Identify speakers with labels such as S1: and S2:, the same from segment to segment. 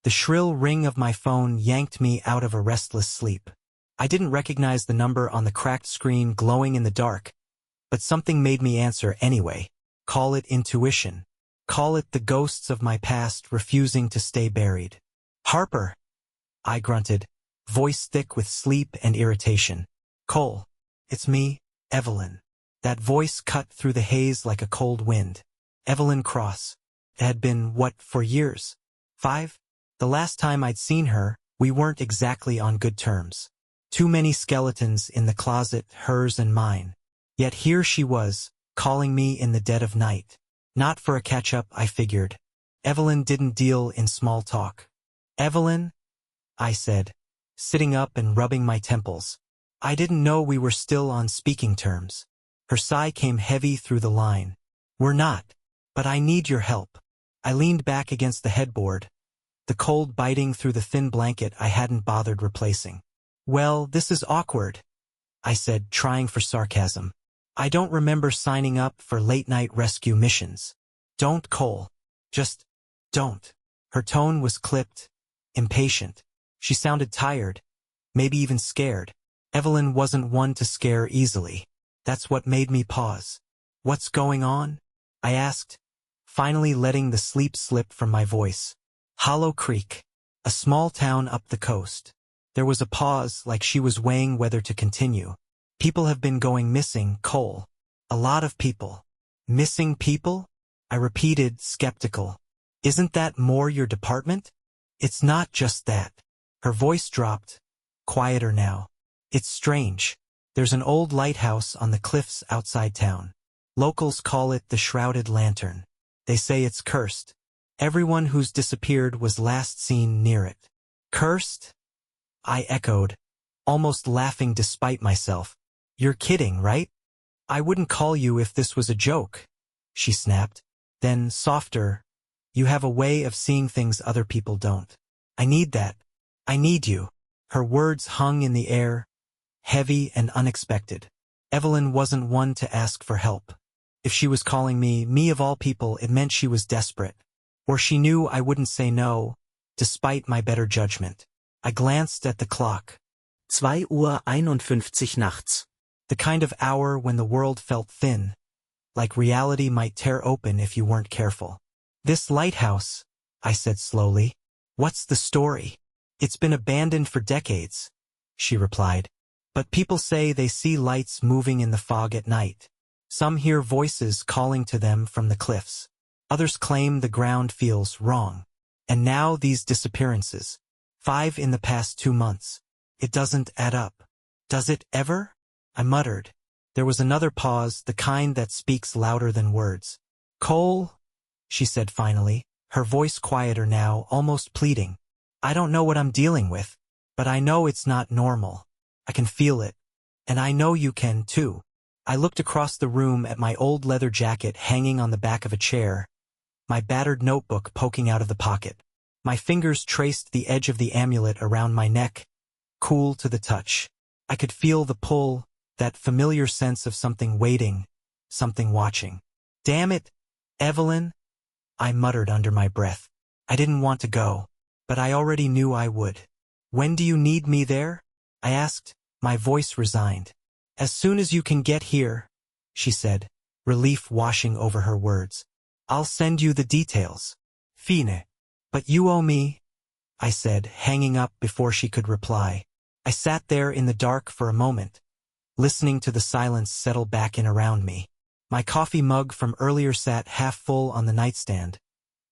S1: The shrill ring of my phone yanked me out of a restless sleep. I didn't recognize the number on the cracked screen glowing in the dark, but something made me answer anyway. Call it intuition. Call it the ghosts of my past refusing to stay buried. Harper, I grunted, voice thick with sleep and irritation. Cole, it's me, Evelyn. That voice cut through the haze like a cold wind. Evelyn Cross. It had been, what, for years? 5? The last time I'd seen her, we weren't exactly on good terms. Too many skeletons in the closet, hers and mine. Yet here she was, calling me in the dead of night. Not for a catch-up, I figured. Evelyn didn't deal in small talk. Evelyn? I said, sitting up and rubbing my temples. I didn't know we were still on speaking terms. Her sigh came heavy through the line. We're not, but I need your help. I leaned back against the headboard, the cold biting through the thin blanket I hadn't bothered replacing. Well, this is awkward, I said, trying for sarcasm. I don't remember signing up for late-night rescue missions. Don't, Cole. Just don't. Her tone was clipped, impatient. She sounded tired, maybe even scared. Evelyn wasn't one to scare easily. That's what made me pause. What's going on? I asked, finally letting the sleep slip from my voice. Hollow Creek, a small town up the coast. There was a pause, like she was weighing whether to continue. People have been going missing, Cole. A lot of people. Missing people? I repeated, skeptical. Isn't that more your department? It's not just that. Her voice dropped, quieter now. It's strange. There's an old lighthouse on the cliffs outside town. Locals call it the Shrouded Lantern. They say it's cursed. Everyone who's disappeared was last seen near it. Cursed? I echoed, almost laughing despite myself. You're kidding, right? I wouldn't call you if this was a joke, she snapped. Then, softer, you have a way of seeing things other people don't. I need that. I need you. Her words hung in the air, heavy and unexpected. Evelyn wasn't one to ask for help. If she was calling me of all people, it meant she was desperate. Or she knew I wouldn't say no, despite my better judgment. I glanced at the clock.
S2: 2:51 nachts.
S1: The kind of hour when the world felt thin, like reality might tear open if you weren't careful. This lighthouse, I said slowly. What's the story? It's been abandoned for decades, she replied. But people say they see lights moving in the fog at night. Some hear voices calling to them from the cliffs. Others claim the ground feels wrong. And now these disappearances. 5 in the past 2 months. It doesn't add up. Does it ever? I muttered. There was another pause, the kind that speaks louder than words. Cole, she said finally, her voice quieter now, almost pleading. I don't know what I'm dealing with, but I know it's not normal. I can feel it. And I know you can, too. I looked across the room at my old leather jacket hanging on the back of a chair, my battered notebook poking out of the pocket. My fingers traced the edge of the amulet around my neck, cool to the touch. I could feel the pull, that familiar sense of something waiting, something watching. Damn it, Evelyn, I muttered under my breath. I didn't want to go, but I already knew I would. When do you need me there? I asked, my voice resigned. As soon as you can get here, she said, relief washing over her words. I'll send you the details. Fine. But you owe me, I said, hanging up before she could reply. I sat there in the dark for a moment, listening to the silence settle back in around me. My coffee mug from earlier sat half full on the nightstand,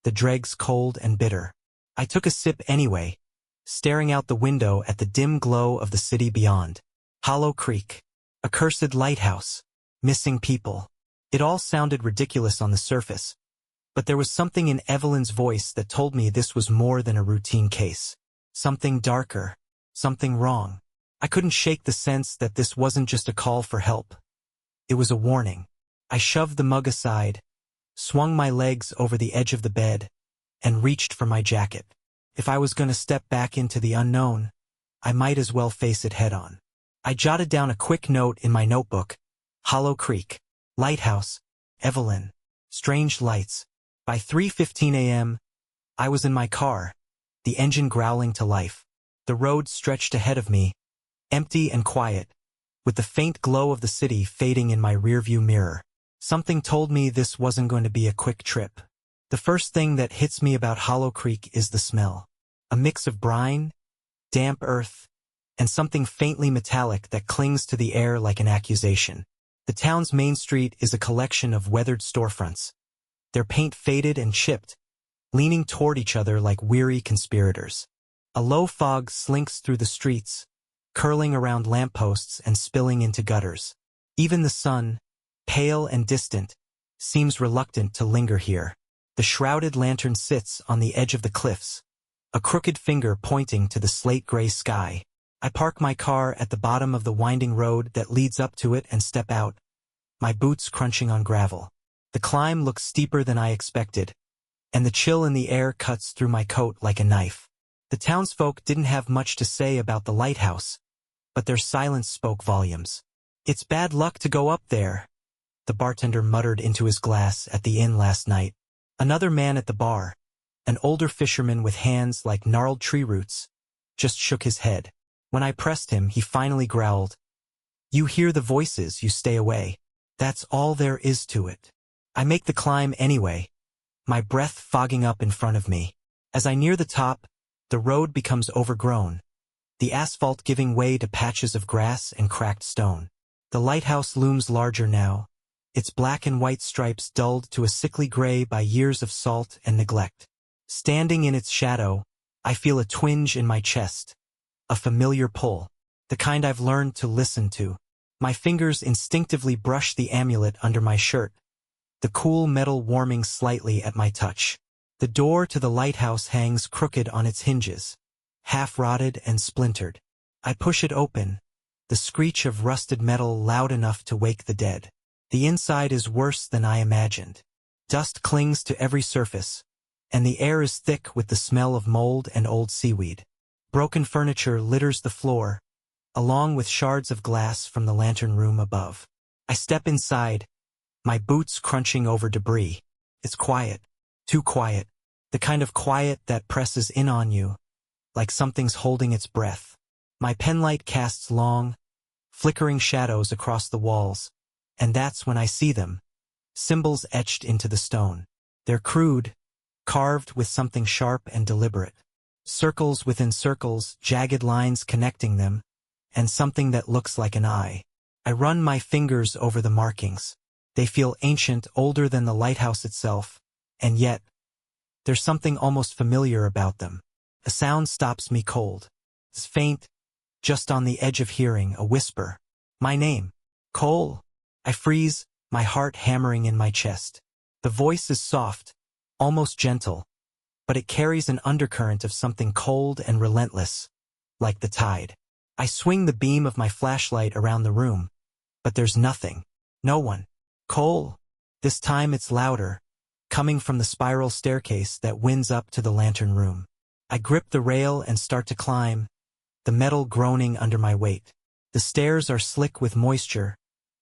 S1: the dregs cold and bitter. I took a sip anyway, staring out the window at the dim glow of the city beyond. Hollow Creek, a cursed lighthouse, missing people. It all sounded ridiculous on the surface, but there was something in Evelyn's voice that told me this was more than a routine case. Something darker, something wrong. I couldn't shake the sense that this wasn't just a call for help. It was a warning. I shoved the mug aside, swung my legs over the edge of the bed, and reached for my jacket. If I was going to step back into the unknown, I might as well face it head-on. I jotted down a quick note in my notebook. Hollow Creek, Lighthouse, Evelyn, strange lights. By 3:15 a.m., I was in my car, the engine growling to life. The road stretched ahead of me, empty and quiet, with the faint glow of the city fading in my rearview mirror. Something told me this wasn't going to be a quick trip. The first thing that hits me about Hollow Creek is the smell. A mix of brine, damp earth, and something faintly metallic that clings to the air like an accusation. The town's main street is a collection of weathered storefronts, their paint faded and chipped, leaning toward each other like weary conspirators. A low fog slinks through the streets, curling around lampposts and spilling into gutters. Even the sun, pale and distant, seems reluctant to linger here. The shrouded lantern sits on the edge of the cliffs, a crooked finger pointing to the slate-gray sky. I park my car at the bottom of the winding road that leads up to it and step out, my boots crunching on gravel. The climb looks steeper than I expected, and the chill in the air cuts through my coat like a knife. The townsfolk didn't have much to say about the lighthouse, but their silence spoke volumes. "It's bad luck to go up there," the bartender muttered into his glass at the inn last night. Another man at the bar, an older fisherman with hands like gnarled tree roots, just shook his head. When I pressed him, he finally growled, "You hear the voices, you stay away. That's all there is to it." I make the climb anyway, my breath fogging up in front of me. As I near the top, the road becomes overgrown, the asphalt giving way to patches of grass and cracked stone. The lighthouse looms larger now, its black and white stripes dulled to a sickly gray by years of salt and neglect. Standing in its shadow, I feel a twinge in my chest, a familiar pull, the kind I've learned to listen to. My fingers instinctively brush the amulet under my shirt, the cool metal warming slightly at my touch. The door to the lighthouse hangs crooked on its hinges, half-rotted and splintered. I push it open, the screech of rusted metal loud enough to wake the dead. The inside is worse than I imagined. Dust clings to every surface, and the air is thick with the smell of mold and old seaweed. Broken furniture litters the floor, along with shards of glass from the lantern room above. I step inside, my boots crunching over debris. It's quiet, too quiet, the kind of quiet that presses in on you, like something's holding its breath. My penlight casts long, flickering shadows across the walls, and that's when I see them, symbols etched into the stone. They're crude, carved with something sharp and deliberate. Circles within circles, jagged lines connecting them, and something that looks like an eye. I run my fingers over the markings. They feel ancient, older than the lighthouse itself, and yet, there's something almost familiar about them. A sound stops me cold. It's faint, just on the edge of hearing, a whisper. My name. Cole. I freeze, my heart hammering in my chest. The voice is soft, almost gentle, but it carries an undercurrent of something cold and relentless, like the tide. I swing the beam of my flashlight around the room, but there's nothing. No one. Cole. This time it's louder, coming from the spiral staircase that winds up to the lantern room. I grip the rail and start to climb, the metal groaning under my weight. The stairs are slick with moisture,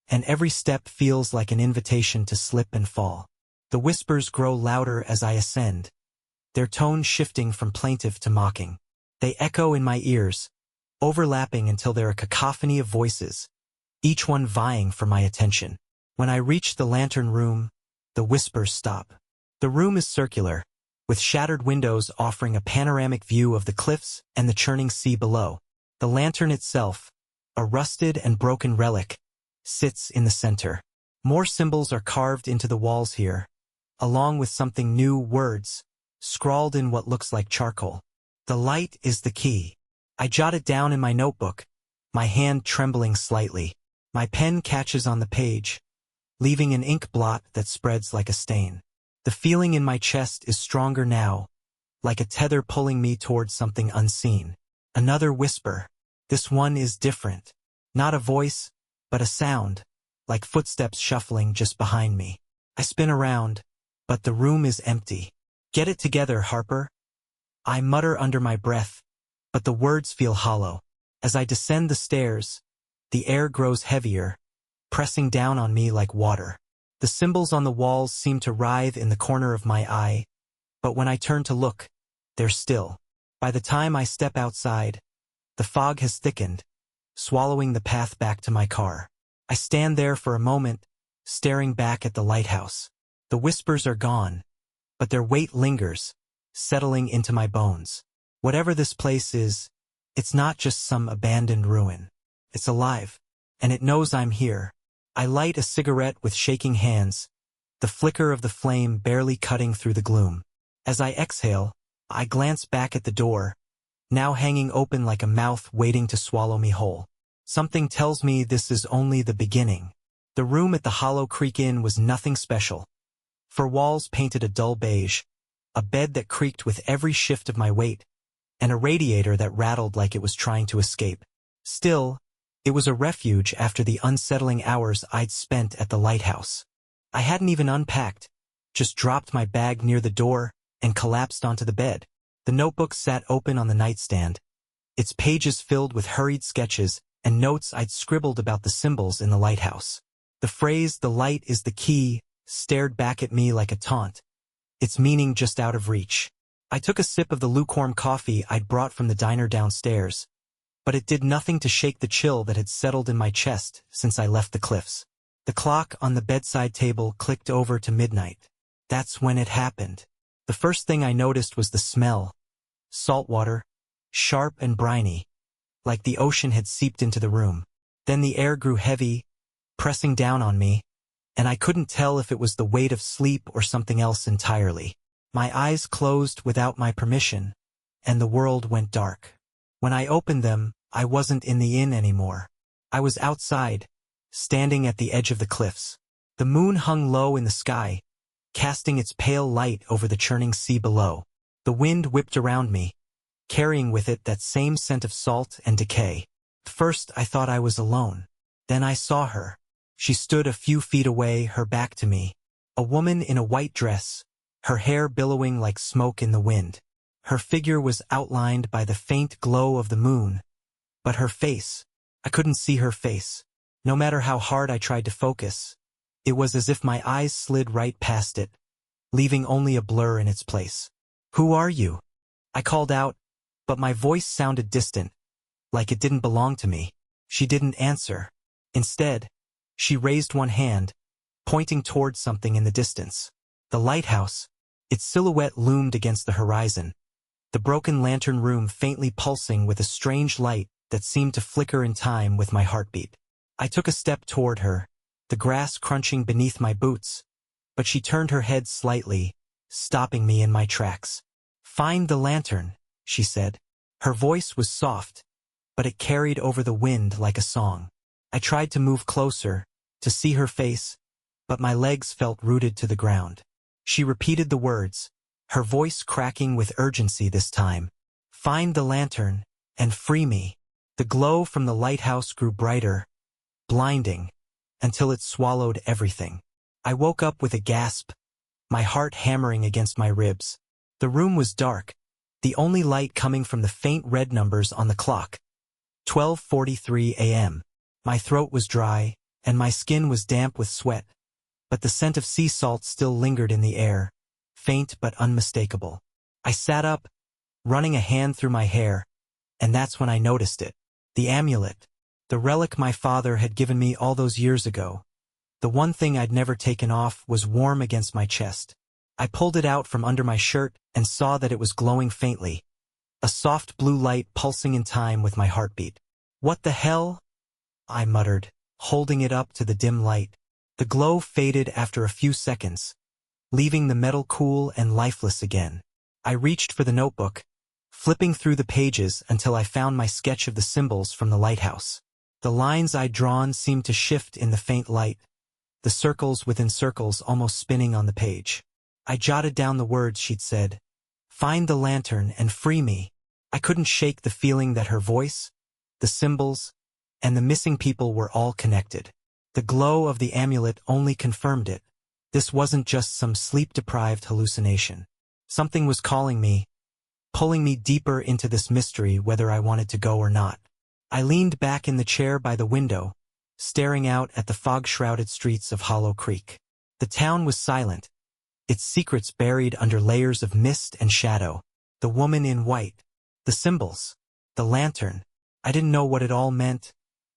S1: and every step feels like an invitation to slip and fall. The whispers grow louder as I ascend, their tone shifting from plaintive to mocking. They echo in my ears, overlapping until they're a cacophony of voices, each one vying for my attention. When I reach the lantern room, the whispers stop. The room is circular, with shattered windows offering a panoramic view of the cliffs and the churning sea below. The lantern itself, a rusted and broken relic, sits in the center. More symbols are carved into the walls here, along with something new, words, scrawled in what looks like charcoal. The light is the key. I jot it down in my notebook, my hand trembling slightly. My pen catches on the page, leaving an ink blot that spreads like a stain. The feeling in my chest is stronger now, like a tether pulling me towards something unseen. Another whisper. This one is different. Not a voice, but a sound, like footsteps shuffling just behind me. I spin around, but the room is empty. "Get it together, Harper." I mutter under my breath, but the words feel hollow. As I descend the stairs, the air grows heavier, pressing down on me like water. The symbols on the walls seem to writhe in the corner of my eye, but when I turn to look, they're still. By the time I step outside, the fog has thickened, swallowing the path back to my car. I stand there for a moment, staring back at the lighthouse. The whispers are gone, but their weight lingers, settling into my bones. Whatever this place is, it's not just some abandoned ruin. It's alive, and it knows I'm here. I light a cigarette with shaking hands, the flicker of the flame barely cutting through the gloom. As I exhale, I glance back at the door, now hanging open like a mouth waiting to swallow me whole. Something tells me this is only the beginning. The room at the Hollow Creek Inn was nothing special. For walls painted a dull beige, a bed that creaked with every shift of my weight, and a radiator that rattled like it was trying to escape. Still, it was a refuge after the unsettling hours I'd spent at the lighthouse. I hadn't even unpacked, just dropped my bag near the door and collapsed onto the bed. The notebook sat open on the nightstand, its pages filled with hurried sketches and notes I'd scribbled about the symbols in the lighthouse. The phrase, "the light is the key," stared back at me like a taunt, its meaning just out of reach. I took a sip of the lukewarm coffee I'd brought from the diner downstairs, but it did nothing to shake the chill that had settled in my chest since I left the cliffs. The clock on the bedside table clicked over to midnight. That's when it happened. The first thing I noticed was the smell. Salt water, sharp and briny, like the ocean had seeped into the room. Then the air grew heavy, pressing down on me, and I couldn't tell if it was the weight of sleep or something else entirely. My eyes closed without my permission, and the world went dark. When I opened them, I wasn't in the inn anymore. I was outside, standing at the edge of the cliffs. The moon hung low in the sky, casting its pale light over the churning sea below. The wind whipped around me, carrying with it that same scent of salt and decay. First, I thought I was alone. Then I saw her. She stood a few feet away, her back to me. A woman in a white dress, her hair billowing like smoke in the wind. Her figure was outlined by the faint glow of the moon, but her face, I couldn't see her face. No matter how hard I tried to focus, it was as if my eyes slid right past it, leaving only a blur in its place. "Who are you?" I called out, but my voice sounded distant, like it didn't belong to me. She didn't answer. Instead, she raised one hand, pointing toward something in the distance. The lighthouse, its silhouette loomed against the horizon, the broken lantern room faintly pulsing with a strange light that seemed to flicker in time with my heartbeat. I took a step toward her, the grass crunching beneath my boots, but she turned her head slightly, stopping me in my tracks. "Find the lantern," she said. Her voice was soft, but it carried over the wind like a song. I tried to move closer, to see her face, but my legs felt rooted to the ground. She repeated the words, her voice cracking with urgency this time. "Find the lantern, and free me." The glow from the lighthouse grew brighter, blinding, until it swallowed everything. I woke up with a gasp, my heart hammering against my ribs. The room was dark, the only light coming from the faint red numbers on the clock. 12:43 a.m. My throat was dry, and my skin was damp with sweat, but the scent of sea salt still lingered in the air, faint but unmistakable. I sat up, running a hand through my hair, and that's when I noticed it. The amulet, the relic my father had given me all those years ago. The one thing I'd never taken off was warm against my chest. I pulled it out from under my shirt and saw that it was glowing faintly, a soft blue light pulsing in time with my heartbeat. "What the hell?" I muttered, holding it up to the dim light. The glow faded after a few seconds, leaving the metal cool and lifeless again. I reached for the notebook, flipping through the pages until I found my sketch of the symbols from the lighthouse. The lines I'd drawn seemed to shift in the faint light, the circles within circles almost spinning on the page. I jotted down the words she'd said. "Find the lantern and free me." I couldn't shake the feeling that her voice, the symbols, and the missing people were all connected. The glow of the amulet only confirmed it. This wasn't just some sleep-deprived hallucination. Something was calling me, pulling me deeper into this mystery whether I wanted to go or not. I leaned back in the chair by the window, staring out at the fog-shrouded streets of Hollow Creek. The town was silent, its secrets buried under layers of mist and shadow. The woman in white, The symbols. The lantern. I didn't know what it all meant,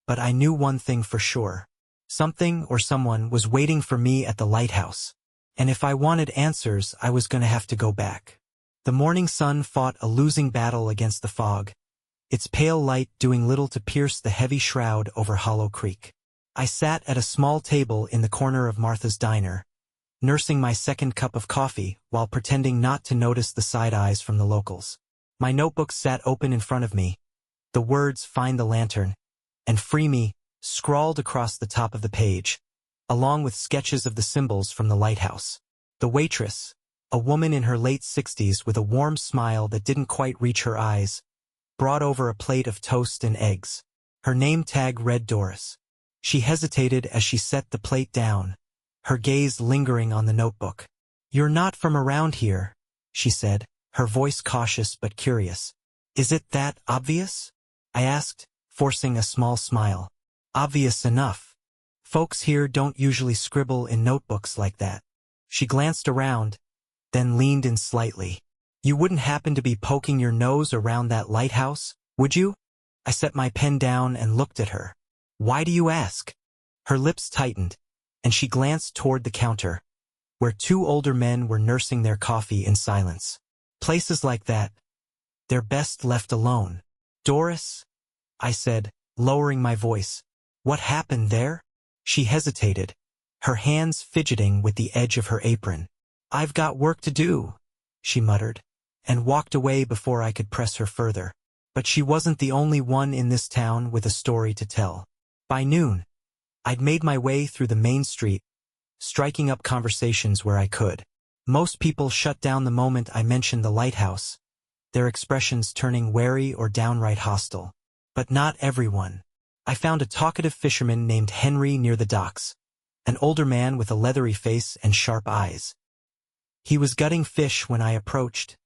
S1: but I knew one thing for sure. Something or someone was waiting for me at the lighthouse. And if I wanted answers, I was going to have to go back. The morning sun fought a losing battle against the fog, its pale light doing little to pierce the heavy shroud over Hollow Creek. I sat at a small table in the corner of Martha's diner, nursing my second cup of coffee while pretending not to notice the side eyes from the locals. My notebook sat open in front of me, the words "Find the lantern" and "Free me" scrawled across the top of the page, along with sketches of the symbols from the lighthouse. The waitress, a woman in her late 60s with a warm smile that didn't quite reach her eyes, brought over a plate of toast and eggs. Her name tag read Doris. She hesitated as she set the plate down, her gaze lingering on the notebook. "You're not from around here," she said, her voice cautious but curious. "Is it that obvious?" I asked, forcing a small smile. "Obvious enough. Folks here don't usually scribble in notebooks like that." She glanced around, then leaned in slightly. "You wouldn't happen to be poking your nose around that lighthouse, would you?" I set my pen down and looked at her. "Why do you ask?" Her lips tightened, and she glanced toward the counter, where two older men were nursing their coffee in silence. "Places like that, they're best left alone." "Doris," I said, lowering my voice, "what happened there?" She hesitated, her hands fidgeting with the edge of her apron. "I've got work to do," she muttered, and walked away before I could press her further. But she wasn't the only one in this town with a story to tell. By noon, I'd made my way through the main street, striking up conversations where I could. Most people shut down the moment I mentioned the lighthouse, their expressions turning wary or downright hostile. But not everyone. I found a talkative fisherman named Henry near the docks, an older man with a leathery face and sharp eyes. He was gutting fish when I approached,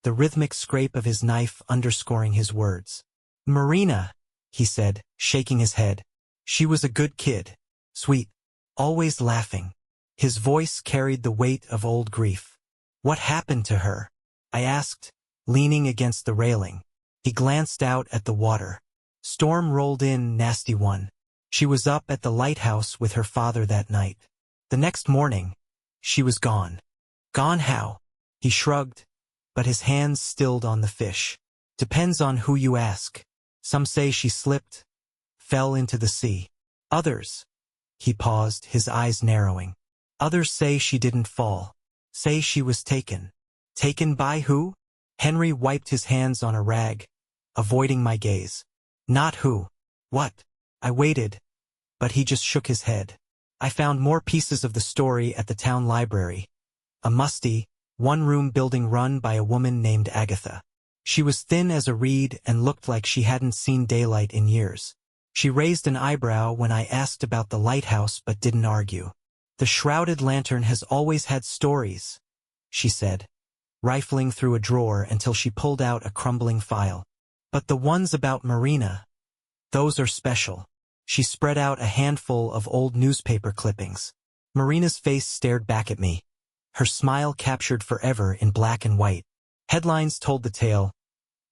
S1: the rhythmic scrape of his knife underscoring his words. "Marina," he said, shaking his head. "She was a good kid. Sweet. Always laughing." His voice carried the weight of old grief. "What happened to her?" I asked, leaning against the railing. He glanced out at the water. "Storm rolled in, nasty one. She was up at the lighthouse with her father that night. The next morning, she was gone." "Gone how?" He shrugged, but his hands stilled on the fish. "Depends on who you ask. Some say she slipped, fell into the sea. Others," he paused, his eyes narrowing. "Others say she didn't fall. Say she was taken." "Taken by who?" Henry wiped his hands on a rag, avoiding my gaze. "Not who. What?" I waited, but he just shook his head. I found more pieces of the story at the town library, a musty, one-room building run by a woman named Agatha. She was thin as a reed and looked like she hadn't seen daylight in years. She raised an eyebrow when I asked about the lighthouse but didn't argue. "The shrouded lantern has always had stories," she said, rifling through a drawer until she pulled out a crumbling file. "But the ones about Marina, those are special." She spread out a handful of old newspaper clippings. Marina's face stared back at me, her smile captured forever in black and white. Headlines told the tale: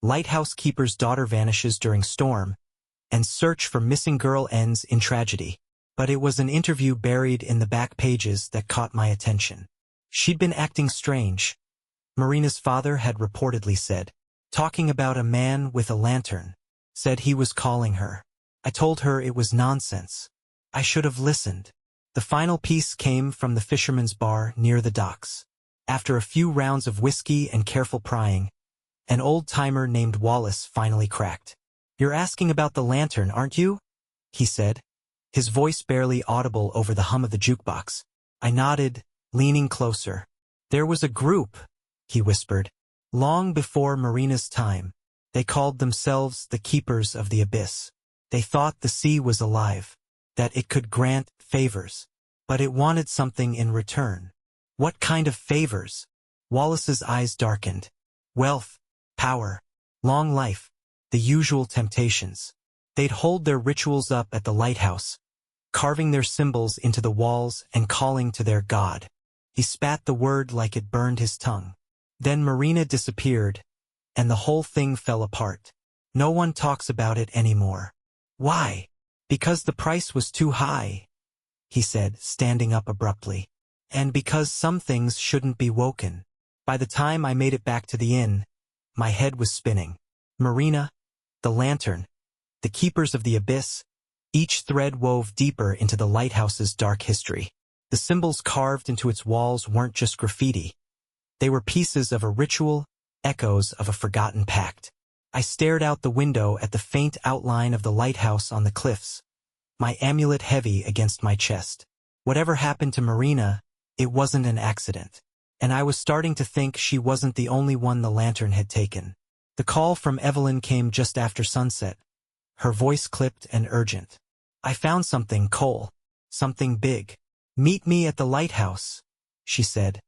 S1: "Lighthouse Keeper's Daughter Vanishes During Storm," and "Search for Missing Girl Ends in Tragedy." But it was an interview buried in the back pages that caught my attention. She'd been acting strange, Marina's father had reportedly said. Talking about a man with a lantern. Said he was calling her. I told her it was nonsense. I should have listened. The final piece came from the fisherman's bar near the docks. After a few rounds of whiskey and careful prying, an old-timer named Wallace finally cracked. "You're asking about the lantern, aren't you?" he said, his voice barely audible over the hum of the jukebox. I nodded, leaning closer. "There was a group," he whispered, "long before Marina's time. They called themselves the Keepers of the Abyss. They thought the sea was alive, that it could grant favors, but it wanted something in return." "What kind of favors?" Wallace's eyes darkened. "Wealth, power, long life, the usual temptations. They'd hold their rituals up at the lighthouse, carving their symbols into the walls and calling to their god." He spat the word like it burned his tongue. "Then Marina disappeared, and the whole thing fell apart. No one talks about it anymore. Why? Because the price was too high, he said, standing up abruptly. And because some things shouldn't be woken. By the time I made it back to the inn, my head was spinning. Marina, the lantern, the keepers of the abyss, each thread wove deeper into the lighthouse's dark history. The symbols carved into its walls weren't just graffiti. They were pieces of a ritual, echoes of a forgotten pact. I stared out the window at the faint outline of the lighthouse on the cliffs, my amulet heavy against my chest. Whatever happened to Marina, it wasn't an accident. And I was starting to think she wasn't the only one the lantern had taken. The call from Evelyn came just after sunset, her voice clipped and urgent. I found something, Cole. Something big. Meet me at the lighthouse, she said,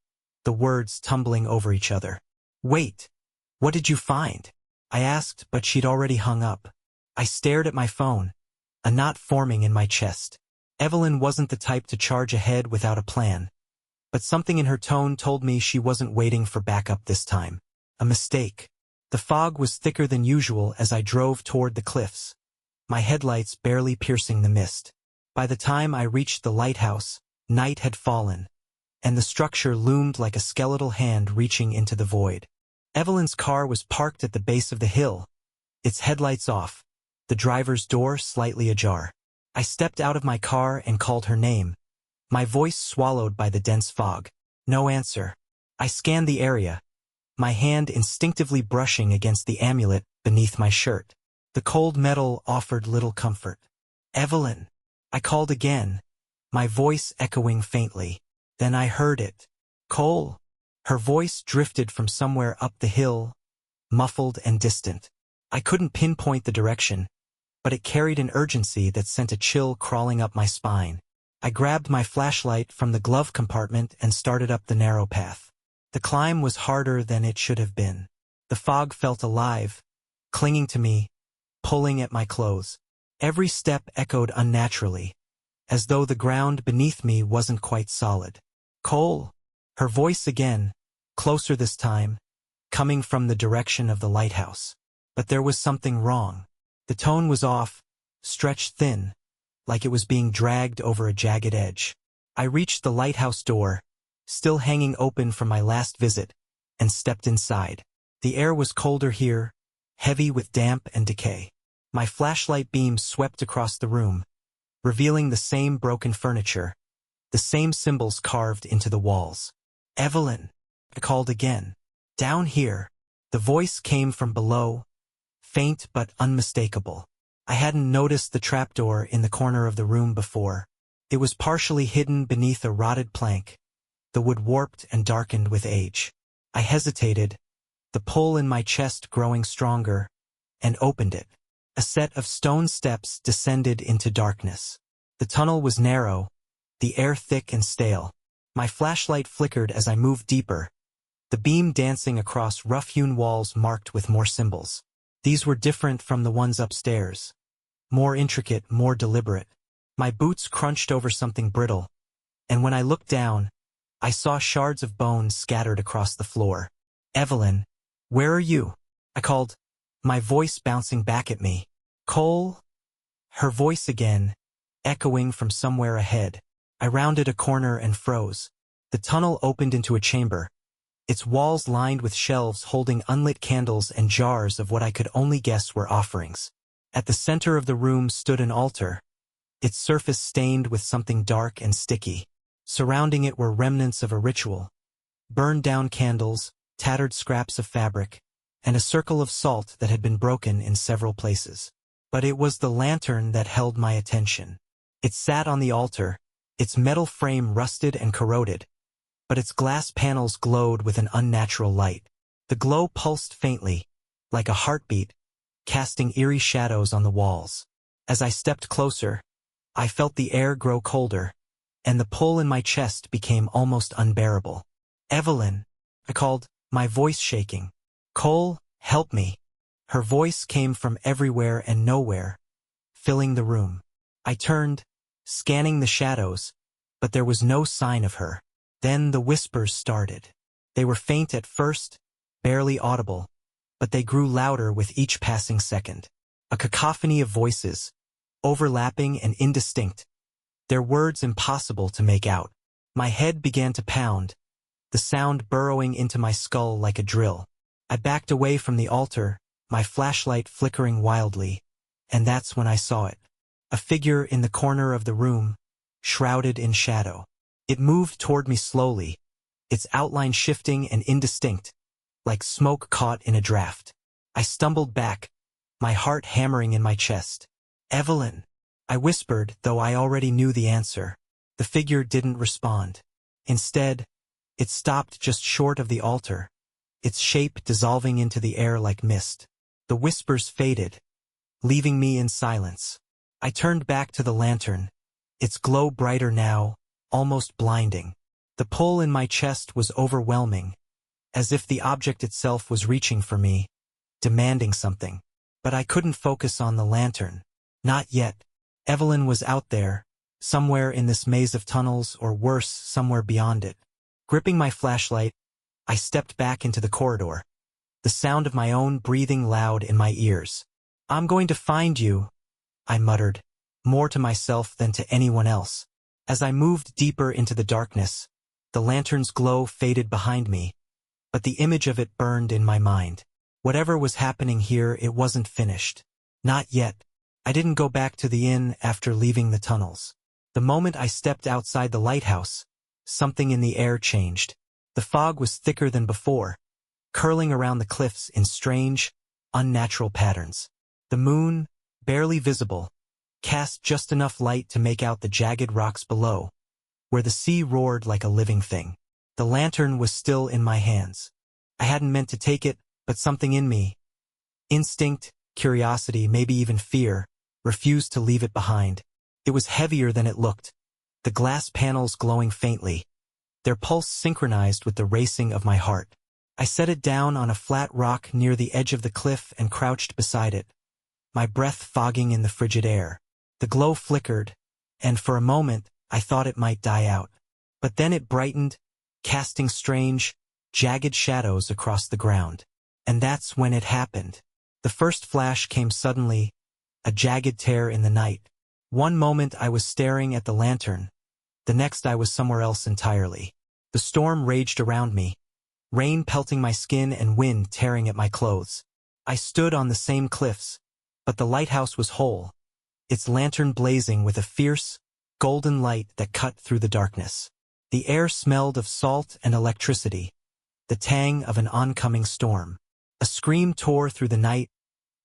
S1: the words tumbling over each other. Wait, what did you find? I asked, but she'd already hung up. I stared at my phone, a knot forming in my chest. Evelyn wasn't the type to charge ahead without a plan, but something in her tone told me she wasn't waiting for backup this time. A mistake. The fog was thicker than usual as I drove toward the cliffs, my headlights barely piercing the mist. By the time I reached the lighthouse, night had fallen, and the structure loomed like a skeletal hand reaching into the void. Evelyn's car was parked at the base of the hill, its headlights off, the driver's door slightly ajar. I stepped out of my car and called her name, my voice swallowed by the dense fog. No answer. I scanned the area, my hand instinctively brushing against the amulet beneath my shirt. The cold metal offered little comfort. Evelyn. I called again, my voice echoing faintly. Then I heard it. Cole. Her voice drifted from somewhere up the hill, muffled and distant. I couldn't pinpoint the direction, but it carried an urgency that sent a chill crawling up my spine. I grabbed my flashlight from the glove compartment and started up the narrow path. The climb was harder than it should have been. The fog felt alive, clinging to me, pulling at my clothes. Every step echoed unnaturally, as though the ground beneath me wasn't quite solid. Cole. Her voice again, closer this time, coming from the direction of the lighthouse. But there was something wrong. The tone was off, stretched thin, like it was being dragged over a jagged edge. I reached the lighthouse door, still hanging open from my last visit, and stepped inside. The air was colder here, heavy with damp and decay. My flashlight beam swept across the room, revealing the same broken furniture, the same symbols carved into the walls. Evelyn. I called again. Down here. The voice came from below, faint but unmistakable. I hadn't noticed the trapdoor in the corner of the room before. It was partially hidden beneath a rotted plank, the wood warped and darkened with age. I hesitated, the pull in my chest growing stronger, and opened it. A set of stone steps descended into darkness. The tunnel was narrow, the air thick and stale. My flashlight flickered as I moved deeper, the beam dancing across rough-hewn walls marked with more symbols. These were different from the ones upstairs. More intricate, more deliberate. My boots crunched over something brittle, and when I looked down, I saw shards of bone scattered across the floor. Evelyn, where are you? I called, my voice bouncing back at me. Cole? Her voice again, echoing from somewhere ahead. I rounded a corner and froze. The tunnel opened into a chamber, its walls lined with shelves holding unlit candles and jars of what I could only guess were offerings. At the center of the room stood an altar, its surface stained with something dark and sticky. Surrounding it were remnants of a ritual, burned-down candles, tattered scraps of fabric, and a circle of salt that had been broken in several places. But it was the lantern that held my attention. It sat on the altar, its metal frame rusted and corroded, but its glass panels glowed with an unnatural light. The glow pulsed faintly, like a heartbeat, casting eerie shadows on the walls. As I stepped closer, I felt the air grow colder, and the pull in my chest became almost unbearable. Evelyn, I called, my voice shaking. Cole, help me. Her voice came from everywhere and nowhere, filling the room. I turned, scanning the shadows, but there was no sign of her. Then the whispers started. They were faint at first, barely audible, but they grew louder with each passing second. A cacophony of voices, overlapping and indistinct, their words impossible to make out. My head began to pound, the sound burrowing into my skull like a drill. I backed away from the altar, my flashlight flickering wildly, and that's when I saw it. A figure in the corner of the room, shrouded in shadow. It moved toward me slowly, its outline shifting and indistinct, like smoke caught in a draft. I stumbled back, my heart hammering in my chest. "Evelyn," I whispered, though I already knew the answer. The figure didn't respond. Instead, it stopped just short of the altar, its shape dissolving into the air like mist. The whispers faded, leaving me in silence. I turned back to the lantern, its glow brighter now, almost blinding. The pull in my chest was overwhelming, as if the object itself was reaching for me, demanding something. But I couldn't focus on the lantern. Not yet. Evelyn was out there, somewhere in this maze of tunnels, or worse, somewhere beyond it. Gripping my flashlight, I stepped back into the corridor, the sound of my own breathing loud in my ears. "I'm going to find you," I muttered, more to myself than to anyone else. As I moved deeper into the darkness, the lantern's glow faded behind me, but the image of it burned in my mind. Whatever was happening here, it wasn't finished. Not yet. I didn't go back to the inn after leaving the tunnels. The moment I stepped outside the lighthouse, something in the air changed. The fog was thicker than before, curling around the cliffs in strange, unnatural patterns. The moon, barely visible, cast just enough light to make out the jagged rocks below, where the sea roared like a living thing. The lantern was still in my hands. I hadn't meant to take it, but something in me, instinct, curiosity, maybe even fear, refused to leave it behind. It was heavier than it looked, the glass panels glowing faintly, their pulse synchronized with the racing of my heart. I set it down on a flat rock near the edge of the cliff and crouched beside it, my breath fogging in the frigid air. The glow flickered, and for a moment I thought it might die out. But then it brightened, casting strange, jagged shadows across the ground. And that's when it happened. The first flash came suddenly, a jagged tear in the night. One moment I was staring at the lantern, the next I was somewhere else entirely. The storm raged around me, rain pelting my skin and wind tearing at my clothes. I stood on the same cliffs, but the lighthouse was whole, its lantern blazing with a fierce, golden light that cut through the darkness. The air smelled of salt and electricity, the tang of an oncoming storm. A scream tore through the night,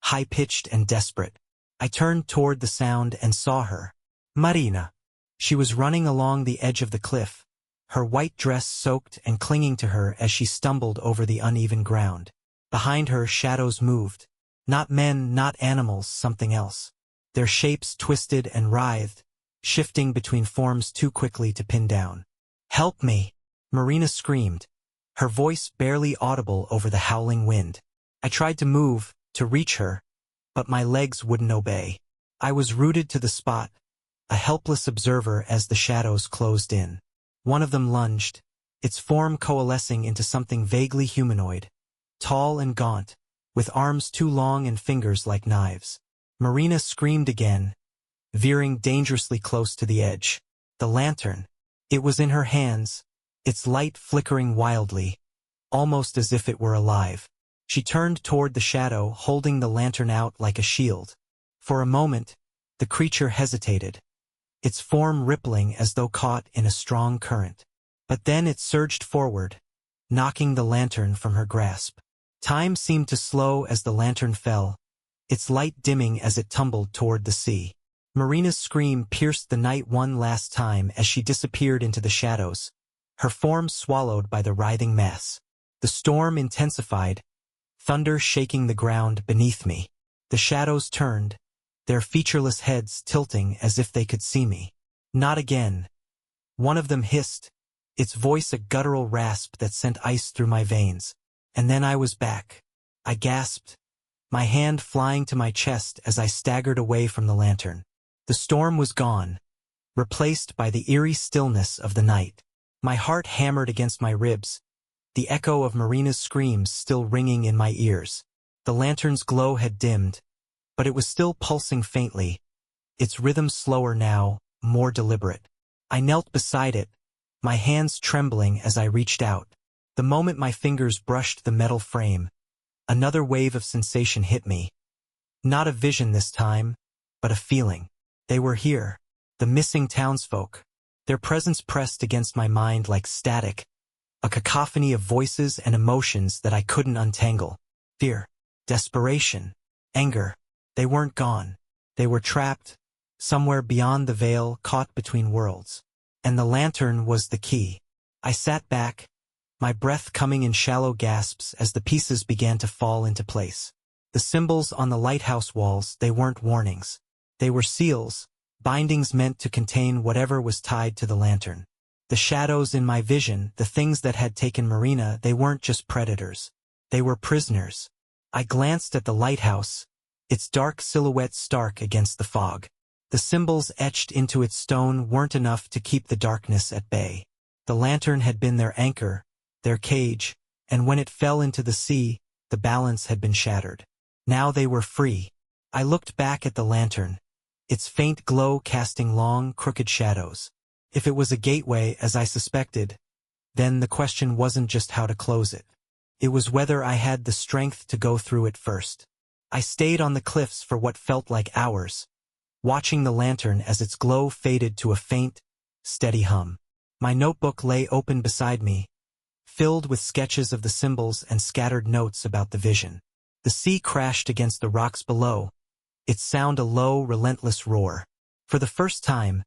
S1: high-pitched and desperate. I turned toward the sound and saw her. Marina. She was running along the edge of the cliff, her white dress soaked and clinging to her as she stumbled over the uneven ground. Behind her, shadows moved. Not men, not animals, something else. Their shapes twisted and writhed, shifting between forms too quickly to pin down. "Help me!" Marina screamed, her voice barely audible over the howling wind. I tried to move, to reach her, but my legs wouldn't obey. I was rooted to the spot, a helpless observer as the shadows closed in. One of them lunged, its form coalescing into something vaguely humanoid, tall and gaunt, with arms too long and fingers like knives. Marina screamed again, veering dangerously close to the edge. The lantern. It was in her hands, its light flickering wildly, almost as if it were alive. She turned toward the shadow, holding the lantern out like a shield. For a moment, the creature hesitated, its form rippling as though caught in a strong current. But then it surged forward, knocking the lantern from her grasp. Time seemed to slow as the lantern fell, its light dimming as it tumbled toward the sea. Marina's scream pierced the night one last time as she disappeared into the shadows, her form swallowed by the writhing mass. The storm intensified, thunder shaking the ground beneath me. The shadows turned, their featureless heads tilting as if they could see me. Not again. One of them hissed, its voice a guttural rasp that sent ice through my veins. And then I was back. I gasped, my hand flying to my chest as I staggered away from the lantern. The storm was gone, replaced by the eerie stillness of the night. My heart hammered against my ribs, the echo of Marina's screams still ringing in my ears. The lantern's glow had dimmed, but it was still pulsing faintly, its rhythm slower now, more deliberate. I knelt beside it, my hands trembling as I reached out. The moment my fingers brushed the metal frame, another wave of sensation hit me. Not a vision this time, but a feeling. They were here, the missing townsfolk. Their presence pressed against my mind like static, a cacophony of voices and emotions that I couldn't untangle. Fear, desperation, anger. They weren't gone. They were trapped, somewhere beyond the veil, caught between worlds. And the lantern was the key. I sat back, my breath coming in shallow gasps as the pieces began to fall into place. The symbols on the lighthouse walls, they weren't warnings. They were seals, bindings meant to contain whatever was tied to the lantern. The shadows in my vision, the things that had taken Marina, they weren't just predators. They were prisoners. I glanced at the lighthouse, its dark silhouette stark against the fog. The symbols etched into its stone weren't enough to keep the darkness at bay. The lantern had been their anchor, their cage, and when it fell into the sea, the balance had been shattered. Now they were free. I looked back at the lantern, its faint glow casting long, crooked shadows. If it was a gateway, as I suspected, then the question wasn't just how to close it. It was whether I had the strength to go through it first. I stayed on the cliffs for what felt like hours, watching the lantern as its glow faded to a faint, steady hum. My notebook lay open beside me, filled with sketches of the symbols and scattered notes about the vision. The sea crashed against the rocks below, its sound a low, relentless roar. For the first time,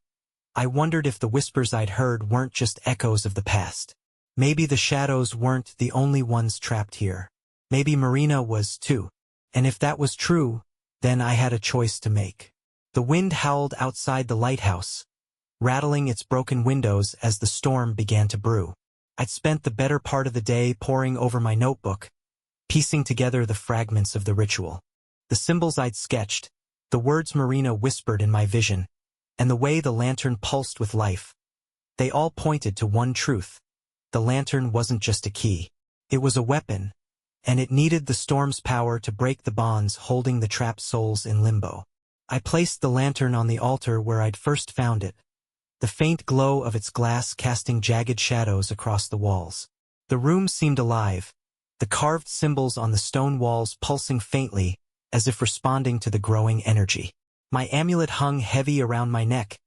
S1: I wondered if the whispers I'd heard weren't just echoes of the past. Maybe the shadows weren't the only ones trapped here. Maybe Marina was too. And if that was true, then I had a choice to make. The wind howled outside the lighthouse, rattling its broken windows as the storm began to brew. I'd spent the better part of the day poring over my notebook, piecing together the fragments of the ritual. The symbols I'd sketched, the words Marina whispered in my vision, and the way the lantern pulsed with life. They all pointed to one truth. The lantern wasn't just a key. It was a weapon, and it needed the storm's power to break the bonds holding the trapped souls in limbo. I placed the lantern on the altar where I'd first found it, the faint glow of its glass casting jagged shadows across the walls. The room seemed alive, the carved symbols on the stone walls pulsing faintly, as if responding to the growing energy. My amulet hung heavy around my neck,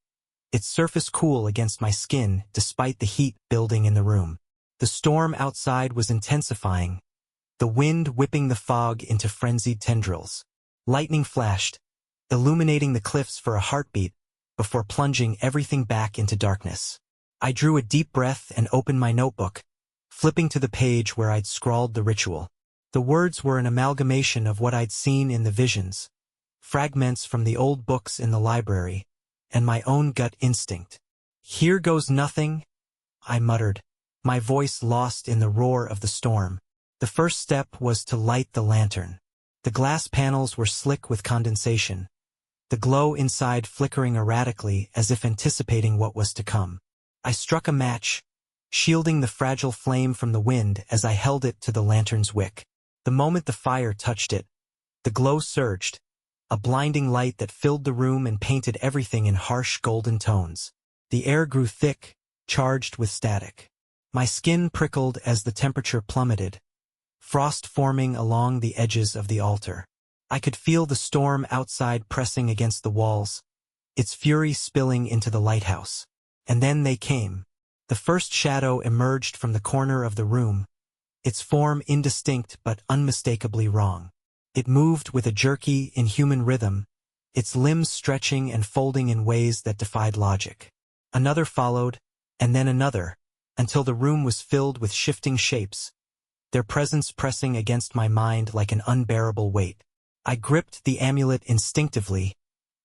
S1: its surface cool against my skin despite the heat building in the room. The storm outside was intensifying, the wind whipping the fog into frenzied tendrils. Lightning flashed, illuminating the cliffs for a heartbeat, before plunging everything back into darkness. I drew a deep breath and opened my notebook, flipping to the page where I'd scrawled the ritual. The words were an amalgamation of what I'd seen in the visions, fragments from the old books in the library, and my own gut instinct. "Here goes nothing," I muttered, my voice lost in the roar of the storm. The first step was to light the lantern. The glass panels were slick with condensation, the glow inside flickering erratically as if anticipating what was to come. I struck a match, shielding the fragile flame from the wind as I held it to the lantern's wick. The moment the fire touched it, the glow surged, a blinding light that filled the room and painted everything in harsh golden tones. The air grew thick, charged with static. My skin prickled as the temperature plummeted, frost forming along the edges of the altar. I could feel the storm outside pressing against the walls, its fury spilling into the lighthouse. And then they came. The first shadow emerged from the corner of the room, its form indistinct but unmistakably wrong. It moved with a jerky, inhuman rhythm, its limbs stretching and folding in ways that defied logic. Another followed, and then another, until the room was filled with shifting shapes, their presence pressing against my mind like an unbearable weight. I gripped the amulet instinctively,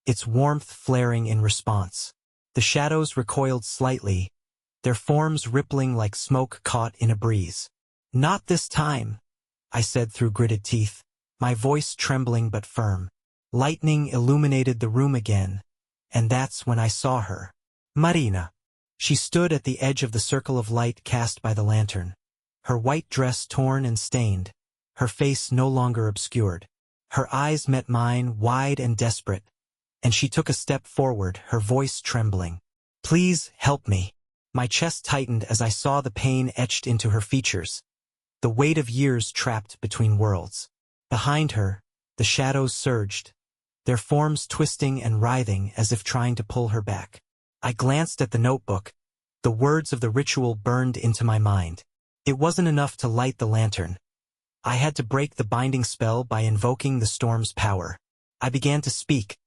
S1: its warmth flaring in response. The shadows recoiled slightly, their forms rippling like smoke caught in a breeze. "Not this time," I said through gritted teeth, my voice trembling but firm. Lightning illuminated the room again, and that's when I saw her. Marina. She stood at the edge of the circle of light cast by the lantern, her white dress torn and stained, her face no longer obscured. Her eyes met mine, wide and desperate, and she took a step forward, her voice trembling. "Please, help me." My chest tightened as I saw the pain etched into her features, the weight of years trapped between worlds. Behind her, the shadows surged, their forms twisting and writhing as if trying to pull her back. I glanced at the notebook. The words of the ritual burned into my mind. It wasn't enough to light the lantern. I had to break the binding spell by invoking the storm's power. I began to speak,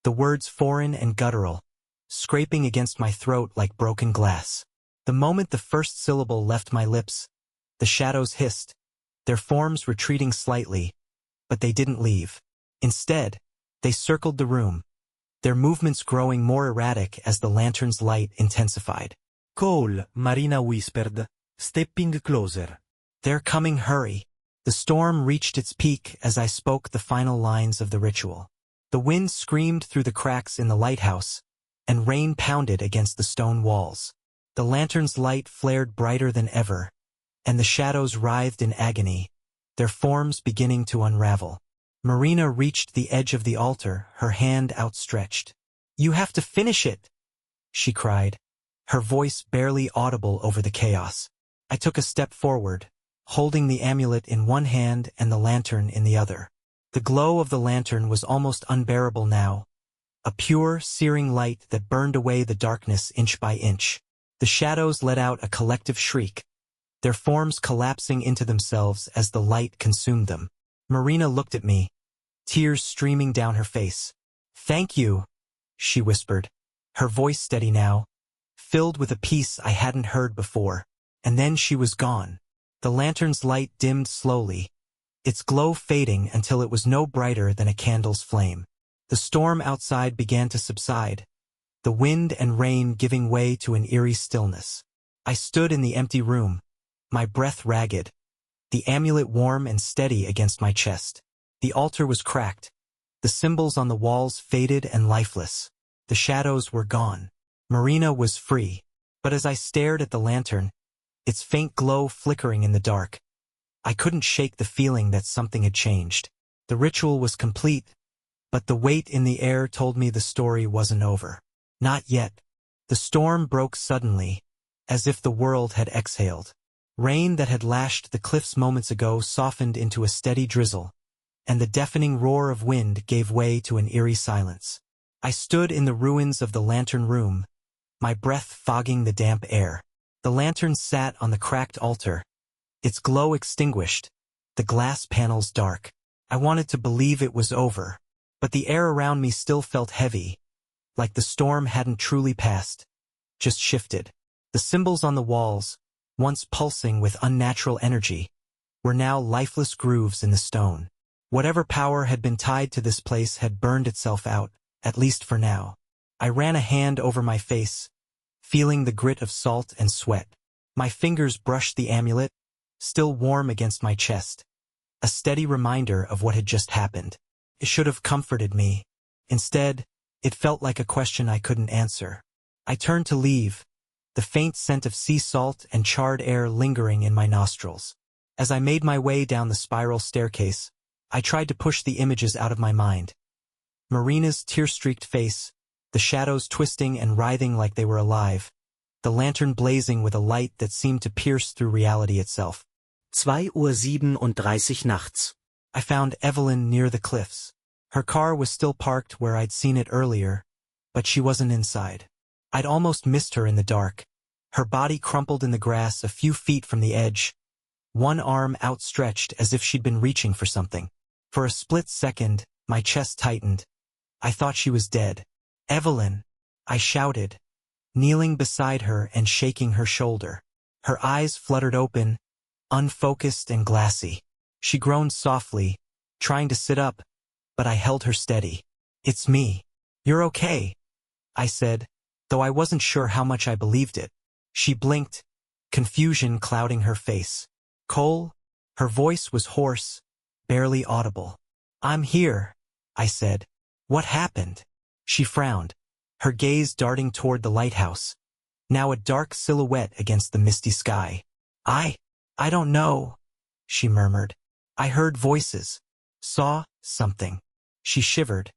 S1: the words foreign and guttural, scraping against my throat like broken glass. The moment the first syllable left my lips, the shadows hissed, their forms retreating slightly, but they didn't leave. Instead, they circled the room, their movements growing more erratic as the lantern's light intensified.
S2: "Cole," Marina whispered, stepping closer.
S1: "They're coming, hurry." The storm reached its peak as I spoke the final lines of the ritual. The wind screamed through the cracks in the lighthouse, and rain pounded against the stone walls. The lantern's light flared brighter than ever, and the shadows writhed in agony, their forms beginning to unravel. Marina reached the edge of the altar, her hand outstretched. "You have to finish it," she cried, her voice barely audible over the chaos. I took a step forward, holding the amulet in one hand and the lantern in the other. The glow of the lantern was almost unbearable now, a pure, searing light that burned away the darkness inch by inch. The shadows let out a collective shriek, their forms collapsing into themselves as the light consumed them. Marina looked at me, tears streaming down her face. "Thank you," she whispered, her voice steady now, filled with a peace I hadn't heard before. And then she was gone. The lantern's light dimmed slowly, its glow fading until it was no brighter than a candle's flame. The storm outside began to subside, the wind and rain giving way to an eerie stillness. I stood in the empty room, my breath ragged, the amulet warm and steady against my chest. The altar was cracked, the symbols on the walls faded and lifeless. The shadows were gone. Marina was free. But as I stared at the lantern, its faint glow flickering in the dark, I couldn't shake the feeling that something had changed. The ritual was complete, but the weight in the air told me the story wasn't over. Not yet. The storm broke suddenly, as if the world had exhaled. Rain that had lashed the cliffs moments ago softened into a steady drizzle, and the deafening roar of wind gave way to an eerie silence. I stood in the ruins of the lantern room, my breath fogging the damp air. The lantern sat on the cracked altar, its glow extinguished, the glass panels dark. I wanted to believe it was over, but the air around me still felt heavy, like the storm hadn't truly passed, just shifted. The symbols on the walls, once pulsing with unnatural energy, were now lifeless grooves in the stone. Whatever power had been tied to this place had burned itself out, at least for now. I ran a hand over my face, feeling the grit of salt and sweat. My fingers brushed the amulet, still warm against my chest, a steady reminder of what had just happened. It should have comforted me. Instead, it felt like a question I couldn't answer. I turned to leave, the faint scent of sea salt and charred air lingering in my nostrils. As I made my way down the spiral staircase, I tried to push the images out of my mind. Marina's tear-streaked face, the shadows twisting and writhing like they were alive, the lantern blazing with a light that seemed to pierce through reality itself.
S2: 2:37 nachts.
S1: I found Evelyn near the cliffs. Her car was still parked where I'd seen it earlier, but she wasn't inside. I'd almost missed her in the dark, her body crumpled in the grass a few feet from the edge, one arm outstretched as if she'd been reaching for something. For a split second, my chest tightened. I thought she was dead. "Evelyn!" I shouted, kneeling beside her and shaking her shoulder. Her eyes fluttered open, unfocused and glassy. She groaned softly, trying to sit up, but I held her steady. "It's me. You're okay," I said, though I wasn't sure how much I believed it. She blinked, confusion clouding her face. "Cole?" Her voice was hoarse, barely audible. "I'm here," I said. "What happened?" She frowned, her gaze darting toward the lighthouse, now a dark silhouette against the misty sky. I don't know," she murmured. I heard voices. Saw something. She shivered,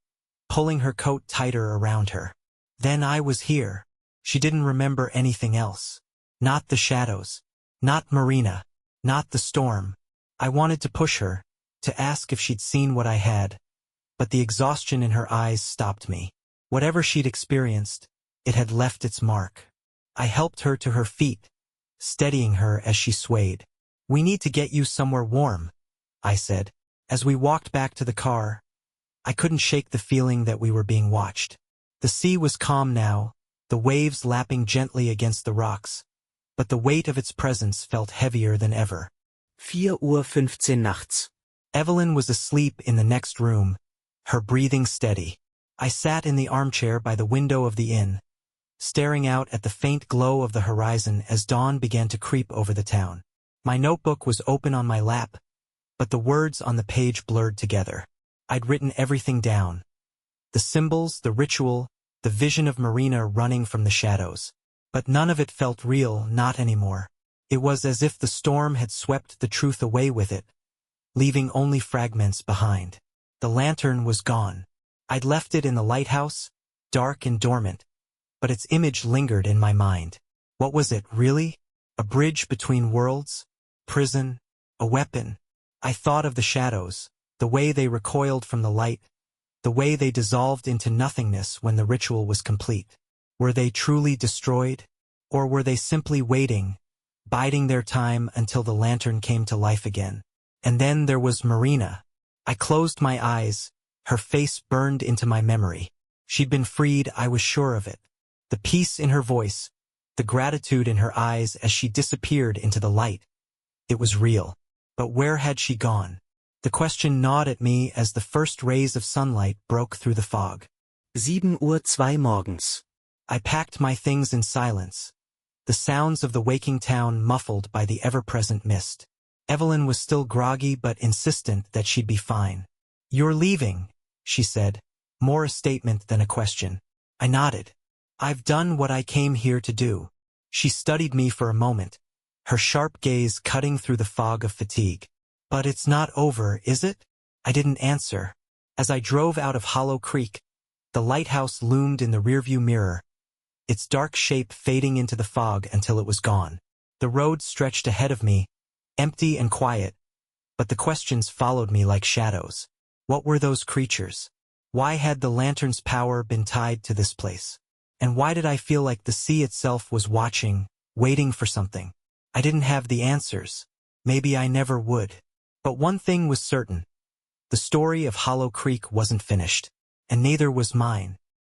S1: pulling her coat tighter around her. Then I was here. She didn't remember anything else. Not the shadows. Not Marina. Not the storm. I wanted to push her, to ask if she'd seen what I had, but the exhaustion in her eyes stopped me. Whatever she'd experienced, it had left its mark. I helped her to her feet, steadying her as she swayed. "We need to get you somewhere warm," I said. As we walked back to the car, I couldn't shake the feeling that we were being watched. The sea was calm now, the waves lapping gently against the rocks, but the weight of its presence felt heavier than ever.
S2: 4:15 Uhr nachts.
S1: Evelyn was asleep in the next room, her breathing steady. I sat in the armchair by the window of the inn, staring out at the faint glow of the horizon as dawn began to creep over the town. My notebook was open on my lap, but the words on the page blurred together. I'd written everything down. The symbols, the ritual, the vision of Marina running from the shadows. But none of it felt real, not anymore. It was as if the storm had swept the truth away with it, leaving only fragments behind. The lantern was gone. I'd left it in the lighthouse, dark and dormant, but its image lingered in my mind. What was it, really? A bridge between worlds? Prison? A weapon? I thought of the shadows, the way they recoiled from the light, the way they dissolved into nothingness when the ritual was complete. Were they truly destroyed? Or were they simply waiting, biding their time until the lantern came to life again? And then there was Marina. I closed my eyes, her face burned into my memory. She'd been freed, I was sure of it. The peace in her voice, the gratitude in her eyes as she disappeared into the light. It was real. But where had she gone? The question gnawed at me as the first rays of sunlight broke through the fog.
S2: 7:02 Uhr morgens.
S1: I packed my things in silence, the sounds of the waking town muffled by the ever-present mist. Evelyn was still groggy but insistent that she'd be fine. "You're leaving," she said, more a statement than a question. I nodded. "I've done what I came here to do." She studied me for a moment, her sharp gaze cutting through the fog of fatigue. "But it's not over, is it?" I didn't answer. As I drove out of Hollow Creek, the lighthouse loomed in the rearview mirror, its dark shape fading into the fog until it was gone. The road stretched ahead of me, empty and quiet, but the questions followed me like shadows. What were those creatures? Why had the lantern's power been tied to this place? And why did I feel like the sea itself was watching, waiting for something? I didn't have the answers. Maybe I never would. But one thing was certain. The story of Hollow Creek wasn't finished, and neither was mine.